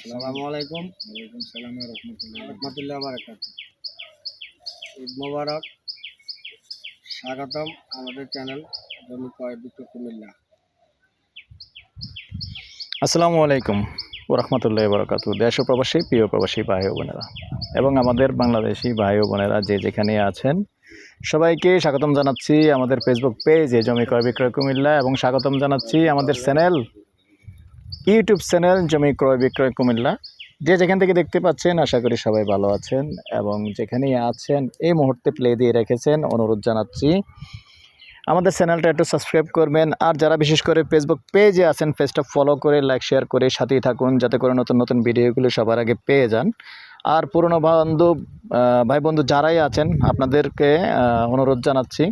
আসসালামু আলাইকুম। ওয়ালাইকুম সালাম ওয়া রাহমাতুল্লাহি ওয়া রহমতুল্লাহ বারাকাত। ঈদ মোবারক। স্বাগতম আমাদের চ্যানেল জমি ক্রয় বিক্রয় কুমিল্লা। আসসালামু আলাইকুম ওয়া রাহমাতুল্লাহি ওয়া বারাকাতুহু। দেশ ও প্রবাসী প্রিয় প্রবাসী ভাই ও বোনেরা এবং আমাদের বাংলাদেশি ভাই ও বোনেরা যে যেখানে আছেন সবাইকে স্বাগতম জানাচ্ছি আমাদের ফেসবুক পেজে জমি ক্রয় বিক্রয় কুমিল্লা এবং স্বাগতম জানাচ্ছি আমাদের ইউটিউব চ্যানেল জমি ক্রয় বিক্রয় কুমিল্লা। যে যেখান থেকে দেখতে পাচ্ছেন আশা করি সবাই ভালো আছেন এবং যেখানেই আছেন এই মুহূর্তে প্লে দিয়ে রেখেছেন অনুরোধ জানাচ্ছি আমাদের চ্যানেলটা একটু সাবস্ক্রাইব করবেন। আর যারা বিশেষ করে ফেসবুক পেজে আছেন পেজটা ফলো করে লাইক শেয়ার করে সাথেই থাকুন যাতে করে নতুন নতুন ভিডিওগুলো সবার আগে পেয়ে যান। আর পুরনো ভাই বন্ধু যারাই আছেন আপনাদেরকে অনুরোধ জানাচ্ছি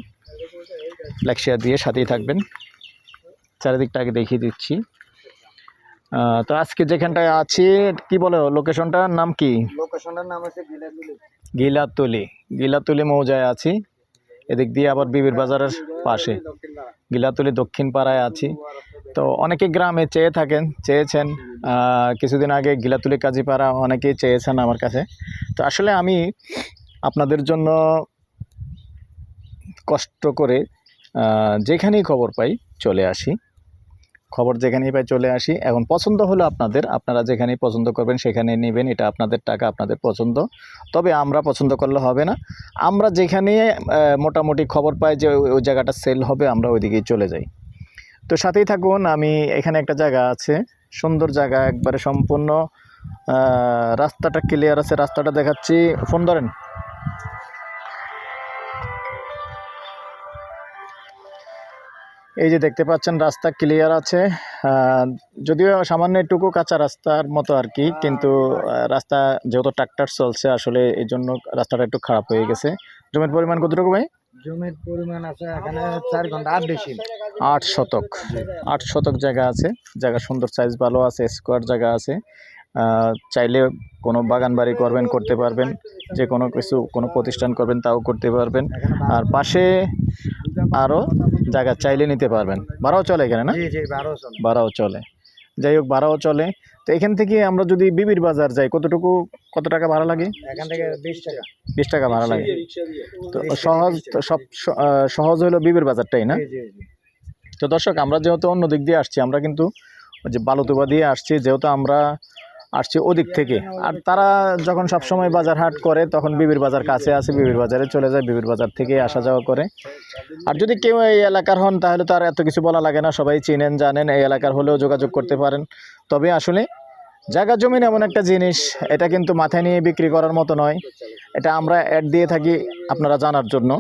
লাইক শেয়ার দিয়ে সাথেই থাকবেন। চারিদিকটা আগে দেখিয়ে দিচ্ছি। তো আজকে যেখানটায় আছি কি বলে লোকেশনটার নাম কি? লোকেশনটার নাম হচ্ছে গিলাতুলি মৌজায় আছি। এদিক দিয়ে আবার বিবির বাজারের পাশে গিলাতুলি দক্ষিণ পাড়ায় আছি। তো অনেকে গ্রামে চেয়েছেন কিছুদিন আগে গিলাতুলি কাজীপাড়া অনেকেই চেয়েছেন আমার কাছে। তো আসলে আমি আপনাদের জন্য কষ্ট করে যেখানেই খবর পাই চলে আসি। এখন পছন্দ হলো আপনারা যেখানেই পছন্দ করবেন সেখানে নেবেন, এটা আপনাদের টাকা আপনাদের পছন্দ। তবে আমরা পছন্দ করলে হবে না, আমরা যেখানে মোটামুটি খবর পাই যে ওই জায়গাটা সেল হবে আমরা ওইদিকেই চলে যাই। তো সাথেই থাকুন। আমি এখানে একটা জায়গা আছে, সুন্দর জায়গা, একবারে সম্পূর্ণ রাস্তাটা ক্লিয়ার আছে, রাস্তাটা দেখাচ্ছি। ফোন ধরেন। এই যে দেখতে পাচ্ছেন রাস্তা ক্লিয়ার আছে, যদিও সামান্য একটুকু কাঁচা রাস্তার মতো আর কি, কিন্তু রাস্তা যেহেতু ট্রাক্টর চলছে আসলে এই জন্য রাস্তাটা একটু খারাপ হয়ে গেছে। জমির পরিমাণ কতটুকু ভাই? জমির পরিমাণ আছে এখানে 4 ঘন্টা 8 বেশি 8 শতক। 8 শতক জায়গা আছে, জায়গা সুন্দর, সাইজ ভালো আছে, স্কোয়ার জায়গা আছে। চাইলে কোনো বাগান বাড়ি করতে পারবেন, যে কোনো কিছু কোনো প্রতিষ্ঠান করবেন তাও করতে পারবেন। আর পাশে আরও জায়গা চাইলে নিতে পারবেন, ভাড়াও চলে এখানে না? ভাড়াও চলে, যাই হোক ভাড়াও চলে। তো এখান থেকে আমরা যদি বিবির বাজার যাই কত টাকা ভাড়া লাগে? এখান থেকে 20 টাকা ভাড়া লাগে। তো সহজ হলো বিবির বাজারটাই না? তো দর্শক, আমরা যেহেতু অন্য দিক দিয়ে আসছি, আমরা কিন্তু যে বালুতুবা দিয়ে আসছি, যেহেতু আমরা আসছি ওদিক থেকে, আর তারা যখন সবসময় বাজার হাট করে তখন বিবির বাজার কাছে আছে, বিবির বাজারে চলে যায়, বিবির বাজার থেকে আসা যাওয়া করে। আর যদি কেউ এই এলাকার হন তাহলে তো আর এত কিছু বলা লাগে না, সবাই চিনেন জানেন, এই এলাকার হলেও যোগাযোগ করতে পারেন। তবে আসলে জায়গা জমিন এমন একটা জিনিস, এটা কিন্তু মাথায় নিয়ে বিক্রি করার মতো নয়। এটা আমরা অ্যাড দিয়ে থাকি আপনারা জানার জন্য।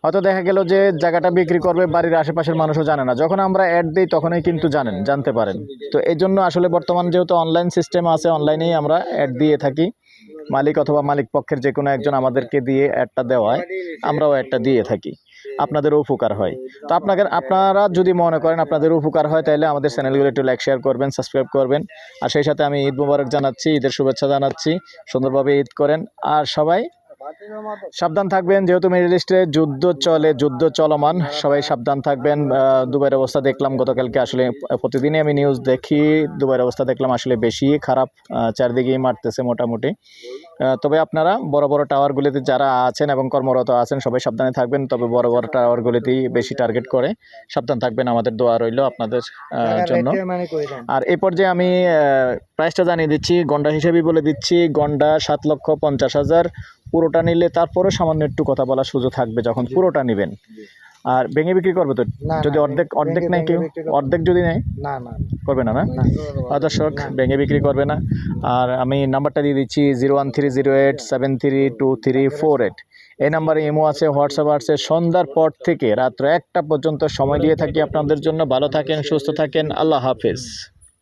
হয়তো দেখা গেল যে জায়গাটা বিক্রি করবে, বাড়ির আশেপাশের মানুষও জানে না, যখন আমরা অ্যাড দিই তখনই কিন্তু জানতে পারেন। তো এই জন্য আসলে বর্তমান যেহেতু অনলাইন সিস্টেম আছে, অনলাইনেই আমরা অ্যাড দিয়ে থাকি। মালিক অথবা মালিক পক্ষের যে কোনো একজন আমাদেরকে দিয়ে অ্যাডটা দেওয়ায় আমরাও অ্যাডটা দিয়ে থাকি, আপনাদেরও উপকার হয়। তো আপনারা যদি মনে করেন আপনাদের উপকার হয় তাহলে আমাদের চ্যানেলগুলো একটু লাইক শেয়ার করবেন, সাবস্ক্রাইব করবেন। আর সেই সাথে আমি ঈদ মোবারক জানাচ্ছি, ঈদের শুভেচ্ছা জানাচ্ছি। সুন্দরভাবে ঈদ করেন আর সবাই সাবধান থাকবেন, যেহেতু মিডল ইস্টে যুদ্ধ চলমান, সবাই সাবধান থাকবেন। দুবাইয়ের অবস্থা দেখলাম গতকালকে, আসলে প্রতিদিনই আমি নিউজ দেখি, দুবাইয়ের অবস্থা দেখলাম আসলে বেশি খারাপ, চারদিকেই মারতেছে মোটামুটি। তবে আপনারা বড় বড় টাওয়ারগুলিতে যারা আছেন এবং কর্মরত আছেন সবাই সাবধানে থাকবেন, তবে বড় বড় টাওয়ারগুলিতেই বেশি টার্গেট করে, সাবধান থাকবেন। আমাদের দোয়া রইল আপনাদের জন্য। আর এই পর্যায়ে আমি প্রাইসটা জানিয়ে দিচ্ছি, গন্ডা হিসেবেই বলে দিচ্ছি, গন্ডা 7,50,000। পুরোটা নিলে তারপরে সামান্য একটু কথা বলার সুযোগ থাকবে যখন পুরোটা নেবেন। আর ভেঙে বিক্রি করবে তো? যদি অর্ধেক নেয় কেউ, অর্ধেক যদি নেয় করবে না? দর্শক, ভেঙে বিক্রি করবে না। আর আমি নাম্বারটা দিয়ে দিচ্ছি 01308732348। এই নাম্বারে ইমো আছে, হোয়াটসঅ্যাপ আছে। সন্ধ্যার পর থেকে রাত্র 1টা পর্যন্ত সময় দিয়ে থাকি আপনাদের জন্য। ভালো থাকেন, সুস্থ থাকেন, আল্লাহ হাফেজ।